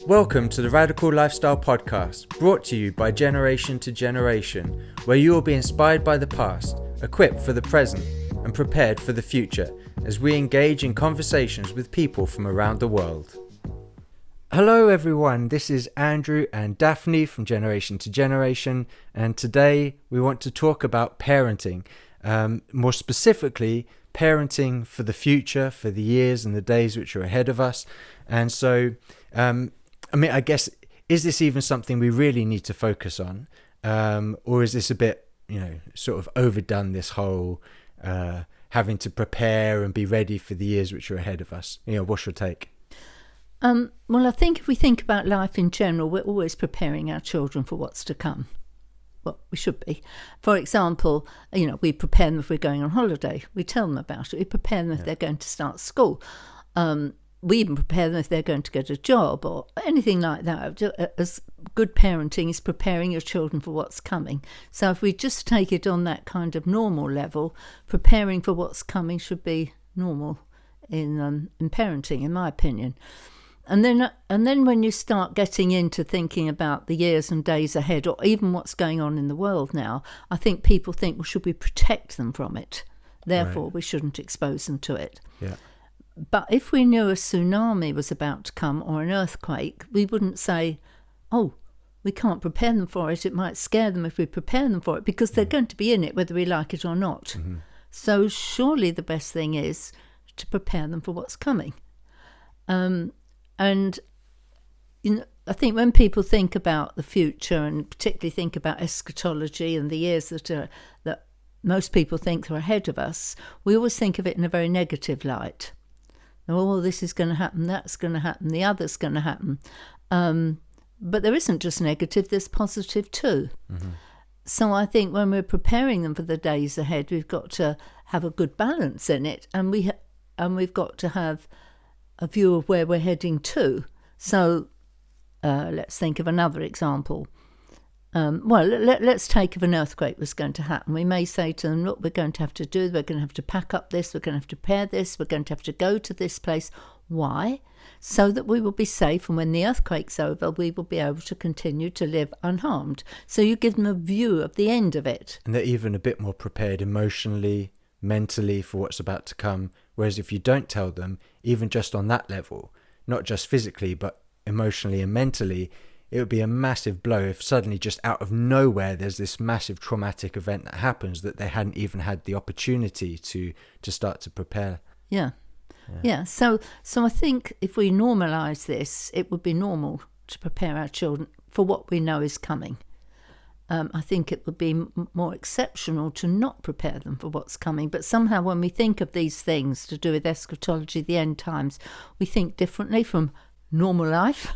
Welcome to the Radical Lifestyle Podcast, brought to you by Generation to Generation, where you will be inspired by the past, equipped for the present, and prepared for the future as we engage in conversations with people from around the world. Hello everyone, this is Andrew and Daphne from Generation to Generation, and today we want to talk about parenting, more specifically parenting for the future, for the years and the days which are ahead of us. And so I guess, is this even something we really need to focus on? Or is this a bit, sort of overdone, this whole having to prepare and be ready for the years which are ahead of us? What's your take? Well, I think if we think about life in general, we're always preparing our children for what's to come. Well, we should be. For example, we prepare them if we're going on holiday. We tell them about it. We prepare them if they're going to start school. We even prepare them if they're going to get a job or anything like that. As good parenting is preparing your children for what's coming. So if we just take it on that kind of normal level, preparing for what's coming should be normal in parenting, in my opinion. And then when you start getting into thinking about the years and days ahead, or even what's going on in the world now, I think people think, well, should we protect them from it? Therefore, we shouldn't expose them to it. Yeah. But if we knew a tsunami was about to come or an earthquake, we wouldn't say, oh, we can't prepare them for it. It might scare them if we prepare them for it, because they're going to be in it whether we like it or not. Mm-hmm. So surely the best thing is to prepare them for what's coming. And I think when people think about the future, and particularly think about eschatology and the years that most people think are ahead of us, we always think of it in a very negative light. Oh, this is going to happen, that's going to happen, the other's going to happen. But there isn't just negative, there's positive too. Mm-hmm. So I think when we're preparing them for the days ahead, we've got to have a good balance in it, and we've got to have a view of where we're heading to. So let's think of another example. Let's take if an earthquake was going to happen. We may say to them, look, we're going to have to pack up this, we're going to have to prepare this, we're going to have to go to this place. Why? So that we will be safe, and when the earthquake's over, we will be able to continue to live unharmed. So you give them a view of the end of it. And they're even a bit more prepared emotionally, mentally for what's about to come. Whereas if you don't tell them, even just on that level, not just physically, but emotionally and mentally, it would be a massive blow if suddenly just out of nowhere there's this massive traumatic event that happens that they hadn't even had the opportunity to start to prepare. Yeah. So I think if we normalise this, it would be normal to prepare our children for what we know is coming. I think it would be more exceptional to not prepare them for what's coming. But somehow when we think of these things to do with eschatology, the end times, we think differently from normal life.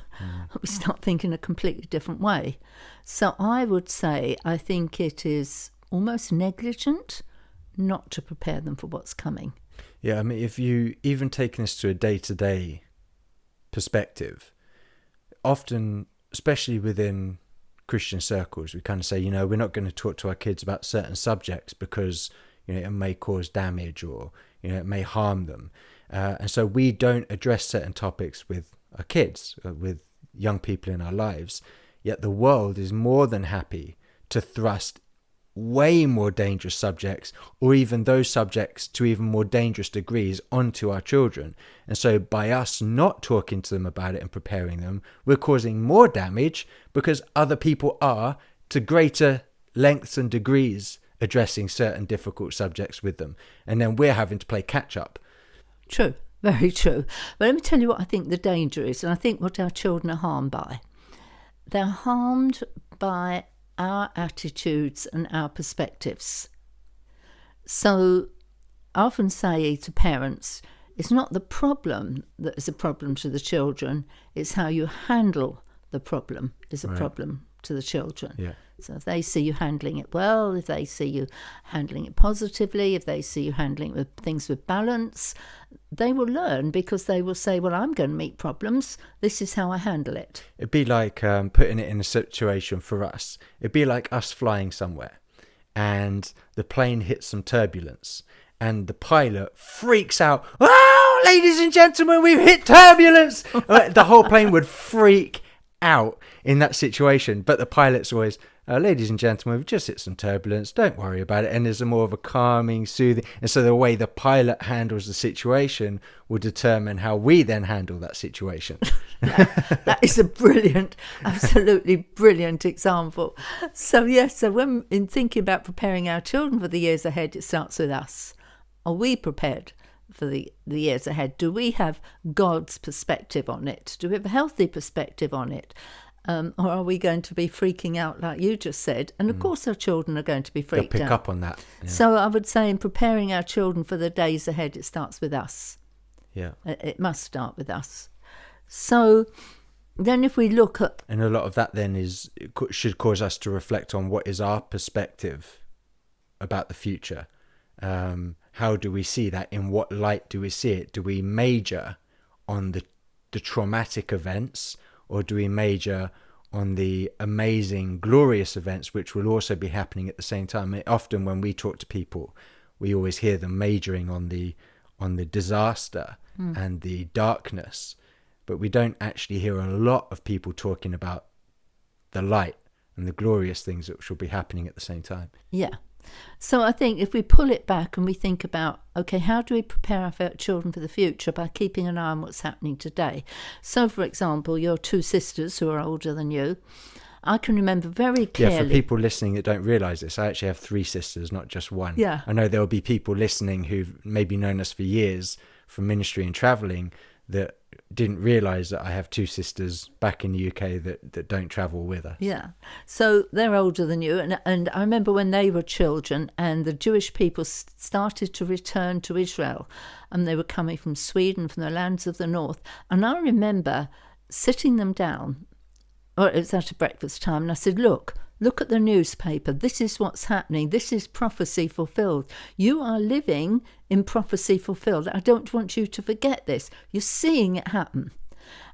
We start thinking a completely different way. So I would say I think it is almost negligent not to prepare them for what's coming. Yeah, I mean, if you even taking this to a day-to-day perspective, often, especially within Christian circles, we kind of say, we're not going to talk to our kids about certain subjects because, it may cause damage or, it may harm them. And so we don't address certain topics with our kids, with young people in our lives. Yet the world is more than happy to thrust way more dangerous subjects, or even those subjects to even more dangerous degrees, onto our children. And so by us not talking to them about it and preparing them, we're causing more damage because other people are, to greater lengths and degrees, addressing certain difficult subjects with them. And then we're having to play catch up. True, very true. But let me tell you what I think the danger is, and I think what our children are harmed by. They're harmed by our attitudes and our perspectives. So I often say to parents, it's not the problem that is a problem to the children, it's how you handle the problem is a problem to the children. Yeah. So if they see you handling it well, if they see you handling it positively, if they see you handling things with balance, they will learn, because they will say, well, I'm going to meet problems. This is how I handle it. It'd be like putting it in a situation for us. It'd be like us flying somewhere and the plane hits some turbulence. and the pilot freaks out. Oh, ladies and gentlemen, we've hit turbulence. The whole plane would freak out in that situation. But the pilot's always, ladies and gentlemen, we've just hit some turbulence. Don't worry about it. And there's a more of a calming, soothing. And so the way the pilot handles the situation will determine how we then handle that situation. That is a brilliant, absolutely brilliant example. So yes, so when in thinking about preparing our children for the years ahead, it starts with us. Are we prepared for the years ahead? Do we have God's perspective on it? Do we have a healthy perspective on it? Or are we going to be freaking out like you just said? And of course our children are going to be freaked out. They'll pick up on that. Yeah. So I would say in preparing our children for the days ahead, it starts with us. Yeah. It must start with us. So then if we look at... And a lot of that then should cause us to reflect on what is our perspective about the future. How do we see that? In what light do we see it? Do we major on the traumatic events, or do we major on the amazing, glorious events which will also be happening at the same time? Often when we talk to people, we always hear them majoring on the disaster and the darkness, but we don't actually hear a lot of people talking about the light and the glorious things that will be happening at the same time. Yeah. So I think if we pull it back and we think about, okay, how do we prepare our children for the future by keeping an eye on what's happening today? So, for example, your two sisters who are older than you, I can remember very clearly... Yeah, for people listening that don't realise this, I actually have 3 sisters, not just one. Yeah. I know there will be people listening who've maybe known us for years from ministry and travelling that didn't realise that I have 2 sisters back in the UK that don't travel with us. Yeah. So they're older than you. And I remember when they were children and the Jewish people started to return to Israel, and they were coming from Sweden, from the lands of the north. And I remember sitting them down, or it was at a breakfast time, and I said, look at the newspaper. This is what's happening. This is prophecy fulfilled. You are living in prophecy fulfilled. I don't want you to forget this. You're seeing it happen.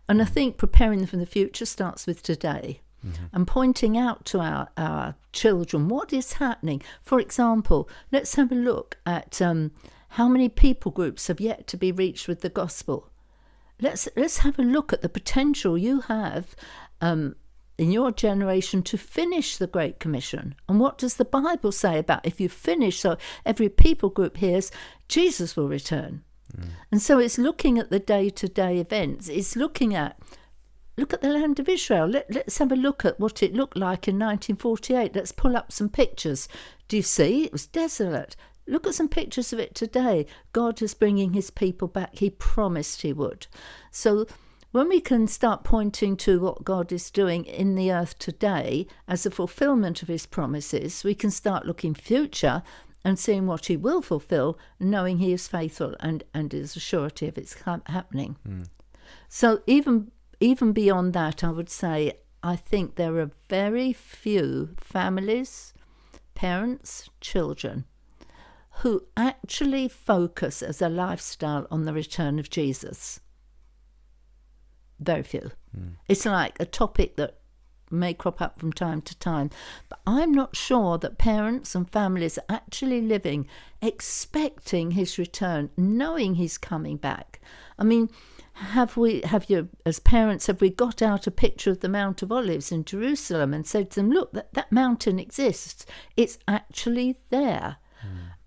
And I think preparing them for the future starts with today. Mm-hmm. And pointing out to our children what is happening. For example, let's have a look at how many people groups have yet to be reached with the gospel. Let's have a look at the potential you have in your generation to finish the Great Commission. And what does the Bible say about if you finish, so every people group hears, Jesus will return. And so it's looking at the day-to-day events. It's look at the land of Israel. Let's have a look at what it looked like in 1948. Let's pull up some pictures. Do you see? It was desolate. Look at some pictures of it today. God is bringing his people back. He promised he would. So when we can start pointing to what God is doing in the earth today as a fulfillment of his promises, we can start looking future and seeing what he will fulfill, knowing he is faithful and is a surety of it's happening. So even beyond that, I would say, I think there are very few families, parents, children, who actually focus as a lifestyle on the return of Jesus. Very few. It's like a topic that may crop up from time to time, but I'm not sure that parents and families are actually living expecting his return, knowing he's coming back. I mean, have you as parents, have we got out a picture of the Mount of Olives in Jerusalem and said to them, look, that mountain exists, it's actually there.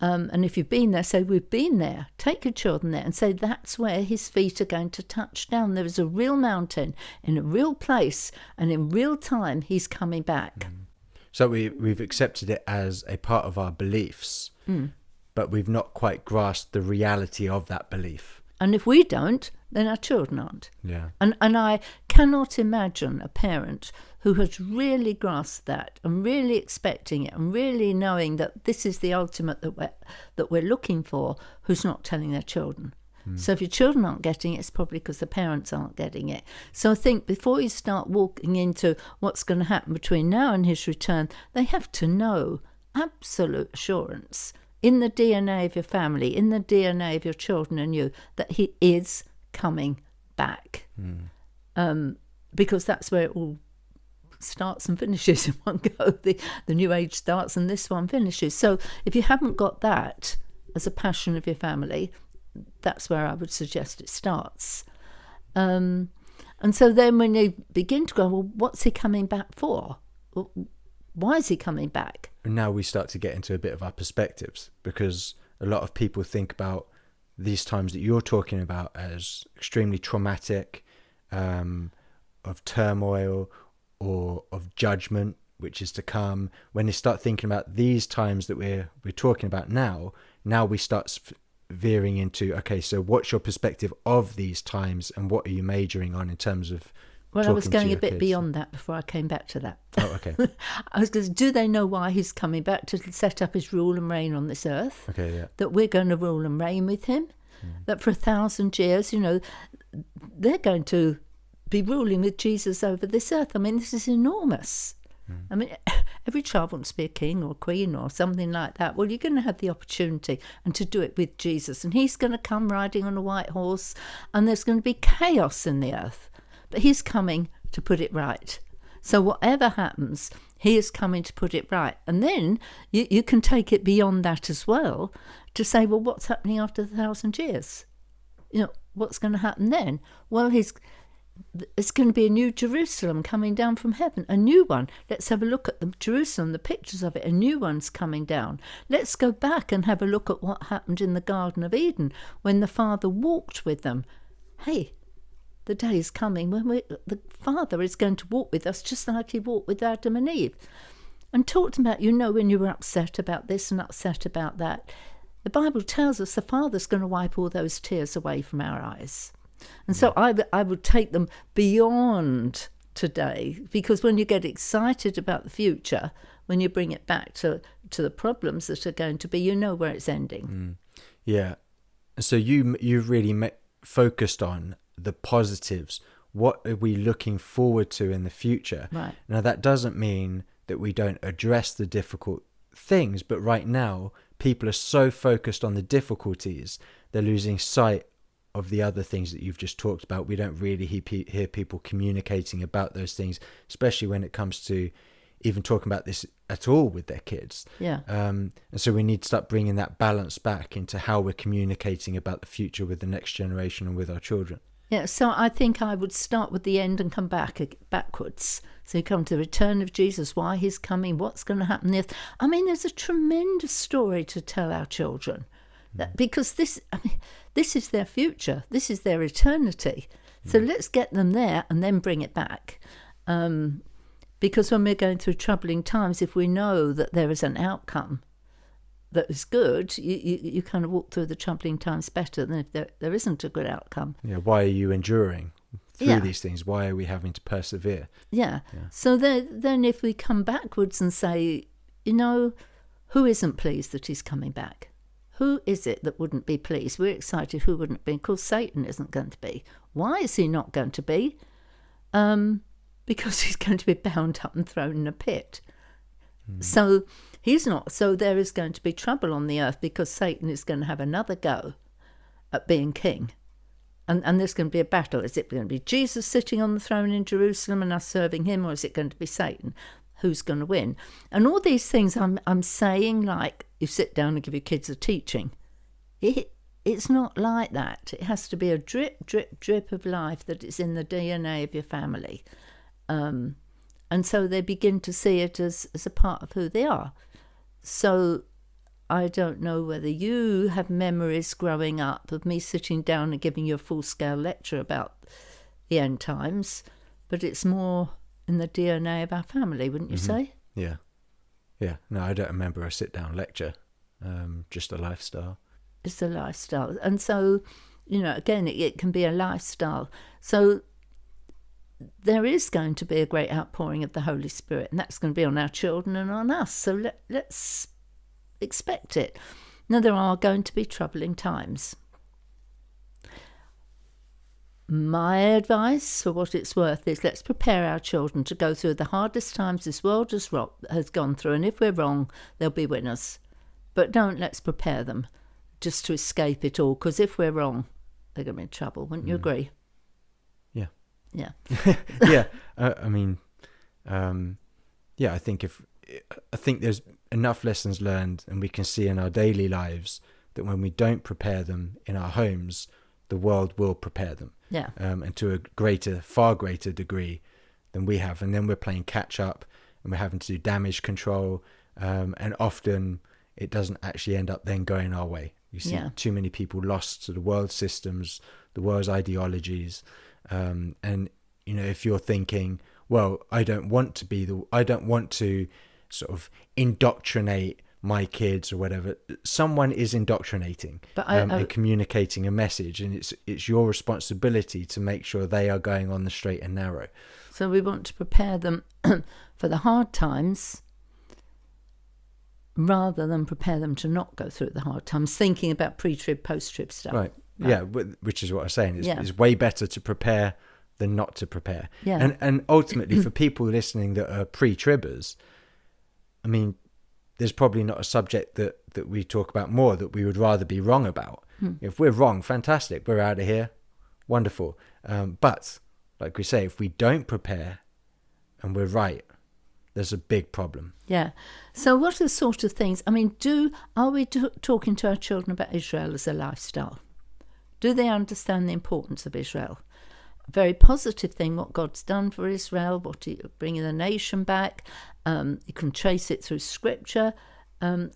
And if you've been there, say, we've been there. Take your children there and say, that's where his feet are going to touch down. There is a real mountain in a real place, and in real time, he's coming back. So we've accepted it as a part of our beliefs, but we've not quite grasped the reality of that belief. And if we don't, then our children aren't. Yeah. And I cannot imagine a parent who has really grasped that and really expecting it and really knowing that this is the ultimate that we're looking for, who's not telling their children. So if your children aren't getting it, it's probably because the parents aren't getting it. So I think before you start walking into what's going to happen between now and his return, they have to know absolute assurance in the DNA of your family, in the DNA of your children and you, that he is coming back. Because that's where it all starts and finishes in one go. The new age starts and this one finishes. So if you haven't got that, as a passion of your family, that's where I would suggest it starts. And so then when you begin to go, well, what's he coming back for? Well, why is he coming back? And now we start to get into a bit of our perspectives, because a lot of people think about these times that you're talking about as extremely traumatic, of turmoil or of judgment, which is to come. When they start thinking about these times that we're talking about now we start veering into, okay, so what's your perspective of these times, and what are you majoring on in terms of Well, I was going a bit kids? beyond that before I came back to that. Oh, okay. I was going to, do they know why he's coming back to set up his rule and reign on this earth? Okay, yeah. That we're going to rule and reign with him? That for 1,000 years, they're going to be ruling with Jesus over this earth. I mean, this is enormous. I mean, every child wants to be a king or a queen or something like that. Well, you're going to have the opportunity and to do it with Jesus. And he's going to come riding on a white horse, and there's going to be chaos in the earth. But he's coming to put it right. So whatever happens, he is coming to put it right. And then you can take it beyond that as well to say, well, what's happening after 1,000 years? What's going to happen then? Well, it's going to be a new Jerusalem coming down from heaven, a new one. Let's have a look at the Jerusalem, the pictures of it. A new one's coming down. Let's go back and have a look at what happened in the Garden of Eden when the Father walked with them. Hey, the day is coming when the Father is going to walk with us just like he walked with Adam and Eve. And talked about, when you were upset about this and upset about that, the Bible tells us the Father's going to wipe all those tears away from our eyes. And so I would take them beyond today, because when you get excited about the future, when you bring it back to the problems that are going to be, where it's ending. Yeah. So you've really focused on the positives. What are we looking forward to in the future? Right. Now, that doesn't mean that we don't address the difficult things, but right now people are so focused on the difficulties, they're losing sight of the other things that you've just talked about. We don't really hear people communicating about those things, especially when it comes to even talking about this at all with their kids. Yeah. And so we need to start bringing that balance back into how we're communicating about the future with the next generation and with our children. Yeah, so I think I would start with the end and come backwards. So you come to the return of Jesus, why he's coming, what's going to happen next. I mean, there's a tremendous story to tell our children, because this is their future, this is their eternity. So let's get them there and then bring it back. Because when we're going through troubling times, if we know that there is an outcome that is good, you kind of walk through the troubling times better than if there isn't a good outcome. Yeah, why are you enduring through these things? Why are we having to persevere? Yeah. So then if we come backwards and say, who isn't pleased that he's coming back? Who is it that wouldn't be pleased? We're excited. Who wouldn't be? Of course, Satan isn't going to be. Why is he not going to be? Because he's going to be bound up and thrown in a pit. So he's not. So there is going to be trouble on the earth because Satan is going to have another go at being king. And there's going to be a battle. Is it going to be Jesus sitting on the throne in Jerusalem and us serving him, or is it going to be Satan? Who's going to win? And all these things I'm saying, like you sit down and give your kids a teaching. It's not like that. It has to be a drip, drip, drip of life that is in the DNA of your family. And so they begin to see it as a part of who they are. So I don't know whether you have memories growing up of me sitting down and giving you a full-scale lecture about the end times, but it's more in the DNA of our family, wouldn't you say? Yeah. No, I don't remember a sit-down lecture, just a lifestyle. It's a lifestyle. And so, again, it can be a lifestyle. So there is going to be a great outpouring of the Holy Spirit, and that's going to be on our children and on us. So let's expect it. Now, there are going to be troubling times. My advice, for what it's worth, is let's prepare our children to go through the hardest times this world has gone through, and if we're wrong, they'll be winners. But let's prepare them just to escape it all, because if we're wrong, they're going to be in trouble. Wouldn't you agree? Yeah. Yeah. Yeah. I think there's enough lessons learned, and we can see in our daily lives that when we don't prepare them in our homes, the world will prepare them. Yeah. And to a far greater degree than we have. And then we're playing catch up, and we're having to do damage control. And often it doesn't actually end up then going our way. You see too many people lost to the world's systems, the world's ideologies. And, you know, if you're thinking, well, I don't want to sort of indoctrinate my kids or whatever. Someone is indoctrinating and communicating a message, and it's your responsibility to make sure they are going on the straight and narrow. So we want to prepare them for the hard times rather than prepare them to not go through the hard times, thinking about pre-trib, post-trib stuff. Right. Yeah, which is what I'm saying. It's way better to prepare than not to prepare. Yeah. And ultimately, for people listening that are pre-tribbers, I mean, there's probably not a subject that we talk about more that we would rather be wrong about. If we're wrong, fantastic. We're out of here. Wonderful. But like we say, if we don't prepare and we're right, there's a big problem. Yeah. So what are the sort of things, I mean, are we talking to our children about Israel as a lifestyle? Do they understand the importance of Israel? A very positive thing, what God's done for Israel, bringing the nation back. You can trace it through Scripture.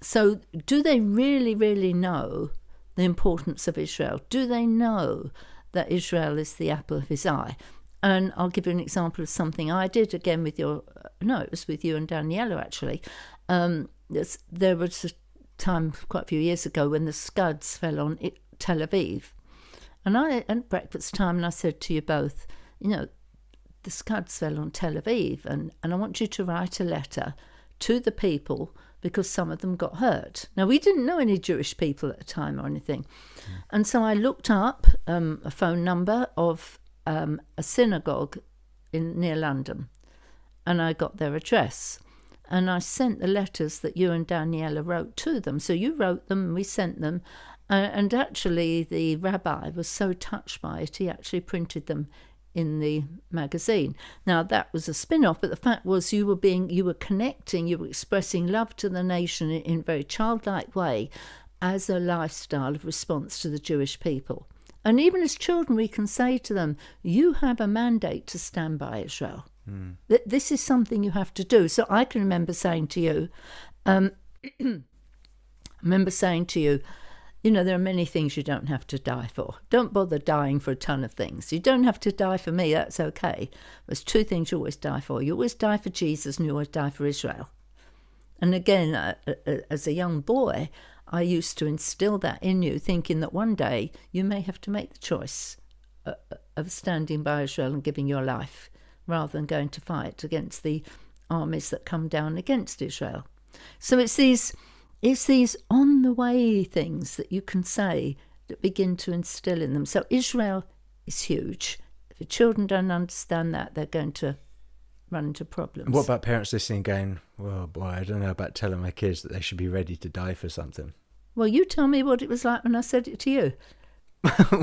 So do they really, really know the importance of Israel? Do they know that Israel is the apple of his eye? And I'll give you an example of something I did, again with it was with you and Daniela, actually. There was a time quite a few years ago when the Scuds fell on Tel Aviv. And at breakfast time, and I said to you both, you know, the Scuds fell on Tel Aviv, and I want you to write a letter to the people because some of them got hurt. Now, we didn't know any Jewish people at the time or anything. And so I looked up a phone number of a synagogue near London, and I got their address. And I sent the letters that you and Daniela wrote to them. So you wrote them, and we sent them. And actually, the rabbi was so touched by it, he actually printed them in the magazine. Now, that was a spin-off, but the fact was you were connecting, you were expressing love to the nation in a very childlike way as a lifestyle of response to the Jewish people. And even as children, we can say to them, you have a mandate to stand by Israel. This is something you have to do. So I can remember saying to you, you know, there are many things you don't have to die for. Don't bother dying for a ton of things. You don't have to die for me, that's okay. There's two things you always die for. You always die for Jesus, and you always die for Israel. And again, as a young boy, I used to instill that in you, thinking that one day you may have to make the choice of standing by Israel and giving your life, rather than going to fight against the armies that come down against Israel. So it's these on the way things that you can say that begin to instill in them. So Israel is huge. If the children don't understand that, they're going to run into problems. What about parents listening going, well, boy, I don't know about telling my kids that they should be ready to die for something? Well, you tell me what it was like when I said it to you.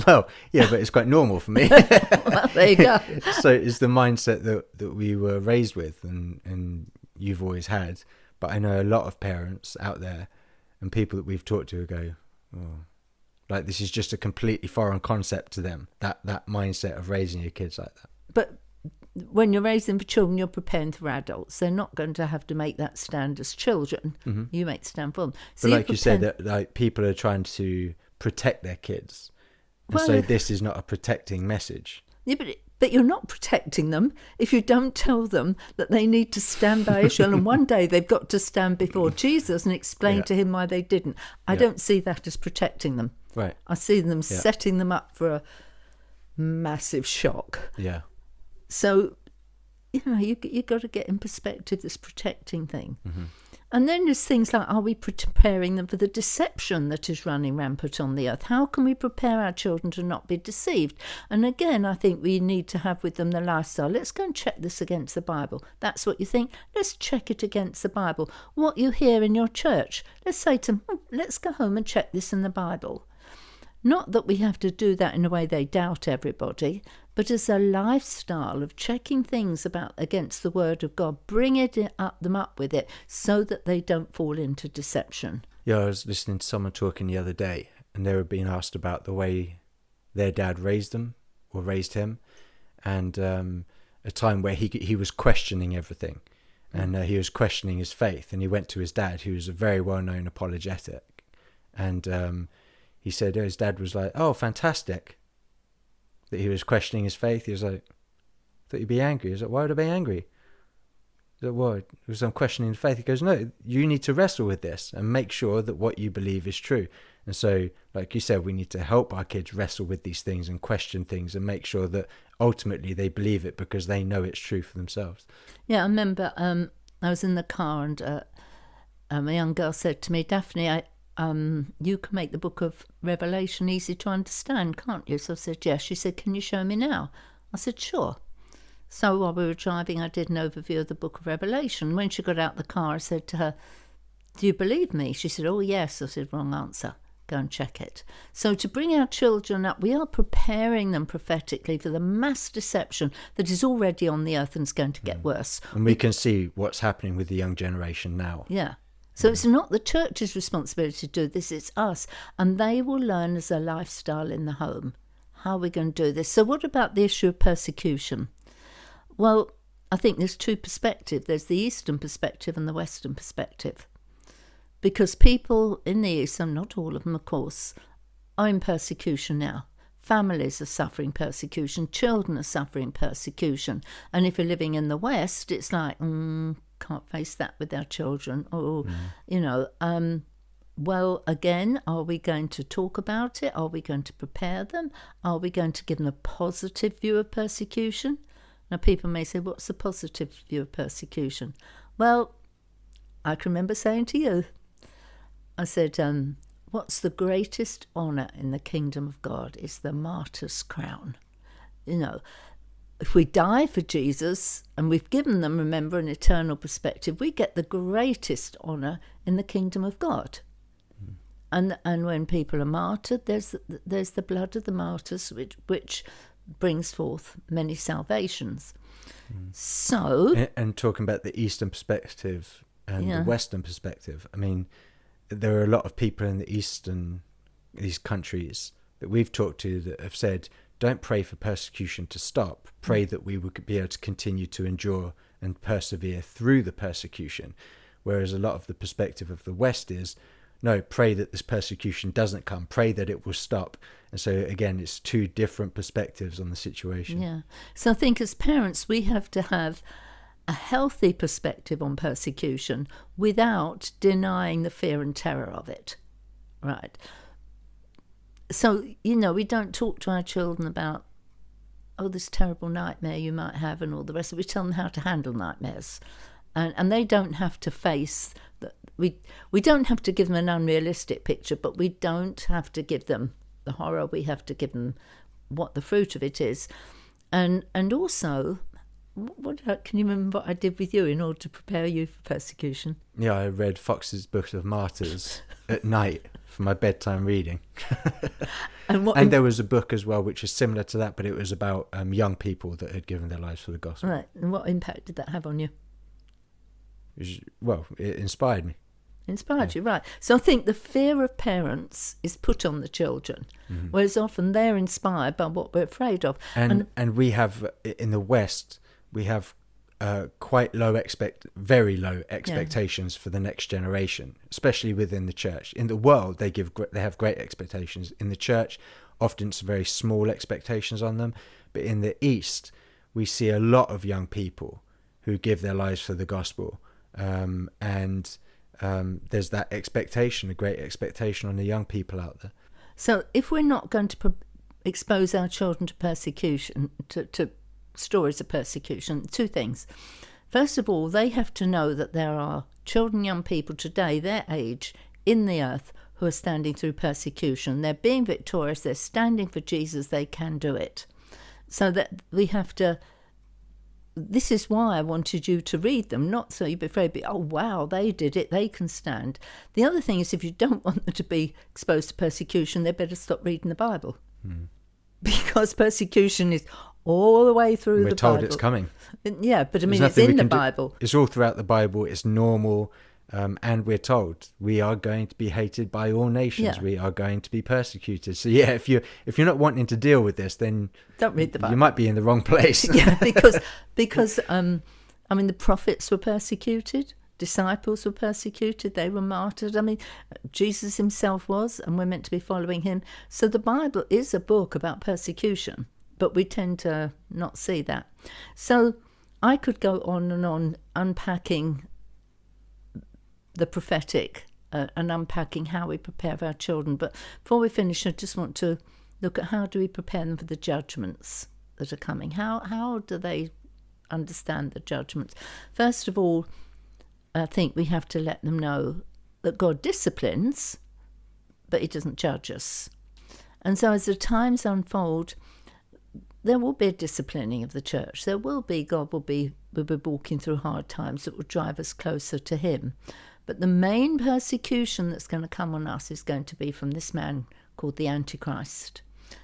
Well, yeah, but it's quite normal for me. Well, there you go. So it's the mindset that we were raised with and you've always had. But I know a lot of parents out there and people that we've talked to go, oh, like this is just a completely foreign concept to them, that mindset of raising your kids like that. But when you're raising for children, you're preparing for adults. They're not going to have to make that stand as children. Mm-hmm. You make the stand for them. So but like you said, that like people are trying to protect their kids. And so this is not a protecting message. Yeah, but you're not protecting them if you don't tell them that they need to stand by Israel and one day they've got to stand before Jesus and explain to him why they didn't. I don't see that as protecting them. Right. I see them setting them up for a massive shock. Yeah. So, you know, you got to get in perspective this protecting thing. Mm-hmm. And then there's things like, are we preparing them for the deception that is running rampant on the earth? How can we prepare our children to not be deceived? And again, I think we need to have with them the lifestyle. Let's go and check this against the Bible. That's what you think. Let's check it against the Bible. What you hear in your church, let's say to them, let's go home and check this in the Bible. Not that we have to do that in a way they doubt everybody, but as a lifestyle of checking things against the Word of God, bring them up with it so that they don't fall into deception. Yeah, I was listening to someone talking the other day, and they were being asked about the way their dad raised them or raised him, and a time where he was questioning everything, and he was questioning his faith, and he went to his dad, who was a very well-known apologetic, and he said his dad was like, "Oh, fantastic that he was questioning his faith." He was like, "Thought you'd be angry." He was like, "Why would I be angry?" That what? Because I'm questioning faith. He goes, "No, you need to wrestle with this and make sure that what you believe is true." And so, like you said, we need to help our kids wrestle with these things and question things and make sure that ultimately they believe it because they know it's true for themselves. Yeah, I remember I was in the car and a young girl said to me, "Daphne, you can make the book of Revelation easy to understand, can't you?" So I said, "Yes." She said, "Can you show me now?" I said, "Sure." So while we were driving, I did an overview of the book of Revelation. When she got out the car, I said to her, "Do you believe me?" She said, "Oh, yes." I said, "Wrong answer. Go and check it." So to bring our children up, we are preparing them prophetically for the mass deception that is already on the earth and is going to get worse. And we can see what's happening with the young generation now. Yeah. So it's not the church's responsibility to do this, it's us. And they will learn as a lifestyle in the home. How are we going to do this? So what about the issue of persecution? Well, I think there's two perspectives. There's the Eastern perspective and the Western perspective. Because people in the East, and not all of them, of course, are in persecution now. Families are suffering persecution. Children are suffering persecution. And if you're living in the West, it's like, can't face that with our children. Or, well, again, are we going to talk about it? Are we going to prepare them? Are we going to give them a positive view of persecution? Now, people may say, what's the positive view of persecution? Well, I can remember saying to you, I said, what's the greatest honour in the kingdom of God is the martyr's crown. You know, if we die for Jesus, and we've given them, remember, an eternal perspective, we get the greatest honour in the kingdom of God. And when people are martyred, there's the blood of the martyrs, which brings forth many salvations. So, and talking about the Eastern perspective and the Western perspective, I mean, there are a lot of people in these countries that we've talked to that have said, don't pray for persecution to stop. Pray that we would be able to continue to endure and persevere through the persecution. Whereas a lot of the perspective of the West is, no, pray that this persecution doesn't come. Pray that it will stop. And so, again, it's two different perspectives on the situation. Yeah. So I think as parents, we have to have a healthy perspective on persecution without denying the fear and terror of it. Right. So, we don't talk to our children about, this terrible nightmare you might have and all the rest of it. We tell them how to handle nightmares. And they don't have to face we don't have to give them an unrealistic picture, but we don't have to give them the horror. We have to give them what the fruit of it is. And also, can you remember what I did with you in order to prepare you for persecution? Yeah, I read Fox's Book of Martyrs at night for my bedtime reading. And there was a book as well which is similar to that, but it was about young people that had given their lives for the gospel. Right. And what impact did that have on you? Well, it inspired me. Inspired you, right. So I think the fear of parents is put on the children, whereas often they're inspired by what we're afraid of. And we have, in the West, we have very low expectations for the next generation, especially within the church. In the world, they have great expectations. In the church, often it's very small expectations on them. But in the East, we see a lot of young people who give their lives for the gospel. There's that expectation, a great expectation on the young people out there. So if we're not going to expose our children to persecution, to stories of persecution, two things. First of all, they have to know that there are children, young people today, their age, in the earth, who are standing through persecution. They're being victorious, they're standing for Jesus, they can do it. So that we have to... This is why I wanted you to read them, not so you'd be afraid, oh wow, they did it, they can stand. The other thing is, if you don't want them to be exposed to persecution, they better stop reading the Bible. Because persecution is all the way through the Bible. We're told it's coming. Yeah, but I mean, it's in the Bible. It's all throughout the Bible. It's normal. And we're told we are going to be hated by all nations. Yeah. We are going to be persecuted. So yeah, if you're not wanting to deal with this, then Don't read the Bible. You might be in the wrong place. Yeah, because I mean, the prophets were persecuted, disciples were persecuted, they were martyred. I mean, Jesus himself was, and we're meant to be following him. So the Bible is a book about persecution, but we tend to not see that. So I could go on and on unpacking the prophetic and unpacking how we prepare for our children. But before we finish, I just want to look at how do we prepare them for the judgments that are coming. How do they understand the judgments? First of all, I think we have to let them know that God disciplines, but he doesn't judge us. And so as the times unfold, there will be a disciplining of the church. God will be walking through hard times that will drive us closer to him. But the main persecution that's going to come on us is going to be from this man called the Antichrist.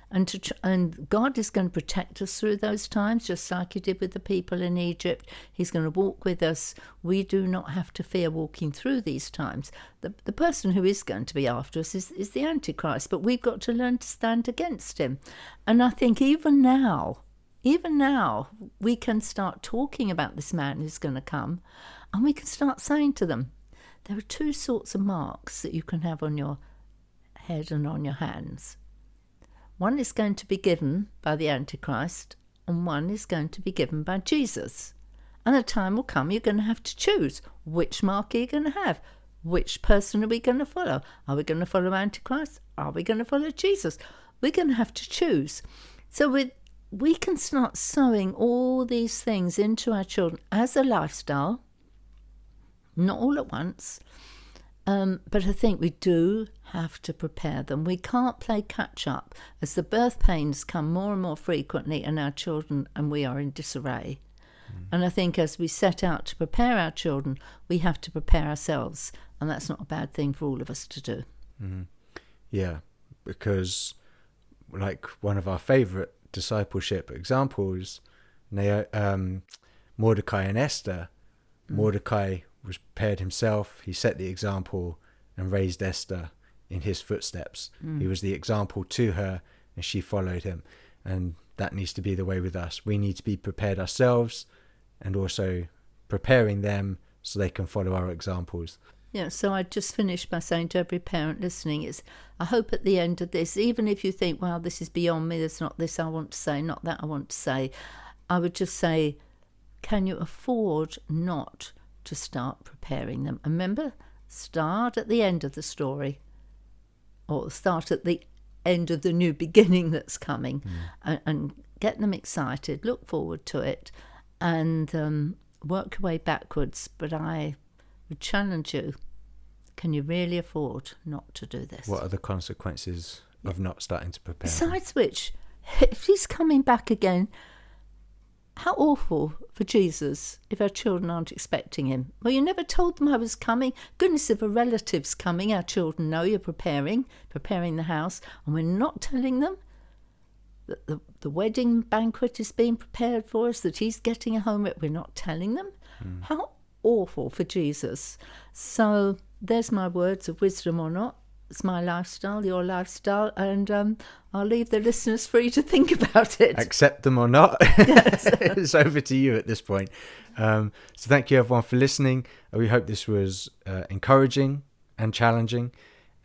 And God is going to protect us through those times, just like he did with the people in Egypt. He's going to walk with us. We do not have to fear walking through these times. The person who is going to be after us is the Antichrist, but we've got to learn to stand against him. And I think even now, we can start talking about this man who's going to come, and we can start saying to them, there are two sorts of marks that you can have on your head and on your hands. One is going to be given by the Antichrist, and one is going to be given by Jesus. And a time will come you're going to have to choose. Which mark are you going to have? Which person are we going to follow? Are we going to follow Antichrist? Are we going to follow Jesus? We're going to have to choose. So we can start sowing all these things into our children as a lifestyle, not all at once. But I think we do have to prepare them. We can't play catch up as the birth pains come more and more frequently in our children and we are in disarray. And I think as we set out to prepare our children, we have to prepare ourselves. And that's not a bad thing for all of us to do. Yeah, because like one of our favourite discipleship examples, Mordecai and Esther, Mordecai was prepared himself. He set the example and raised Esther in his footsteps. He was the example to her and she followed him. And that needs to be the way with us. We need to be prepared ourselves and also preparing them so they can follow our examples. Yeah, so I just finished by saying to every parent listening, I hope at the end of this, even if you think, wow, this is beyond me, there's not this I want to say, not that I want to say, I would just say, can you afford not to start preparing them? And remember, start at the end of the story, or start at the end of the new beginning that's coming, and get them excited, look forward to it, and work your way backwards. But I would challenge you, can you really afford not to do this? What are the consequences of not starting to prepare? Besides which, if he's coming back again, how awful for Jesus if our children aren't expecting him. Well, you never told them I was coming. Goodness, if a relative's coming, our children know you're preparing the house, and we're not telling them that the wedding banquet is being prepared for us, that he's getting a home. We're not telling them. How awful for Jesus. So there's my words of wisdom or not. It's my lifestyle, your lifestyle, and I'll leave the listeners free to think about it. Accept them or not. Yes. It's over to you at this point. So thank you everyone for listening. We hope this was encouraging and challenging.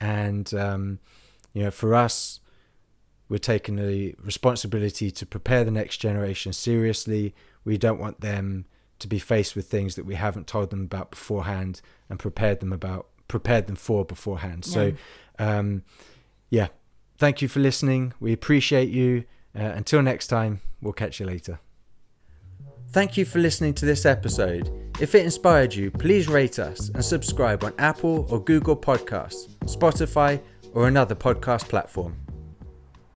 And, for us, we're taking the responsibility to prepare the next generation seriously. We don't want them to be faced with things that we haven't told them about beforehand and prepared them for beforehand. So, thank you for listening. We appreciate you. Until next time, we'll catch you later. Thank you for listening to this episode. If it inspired you, please rate us and subscribe on Apple or Google Podcasts, Spotify, or another podcast platform.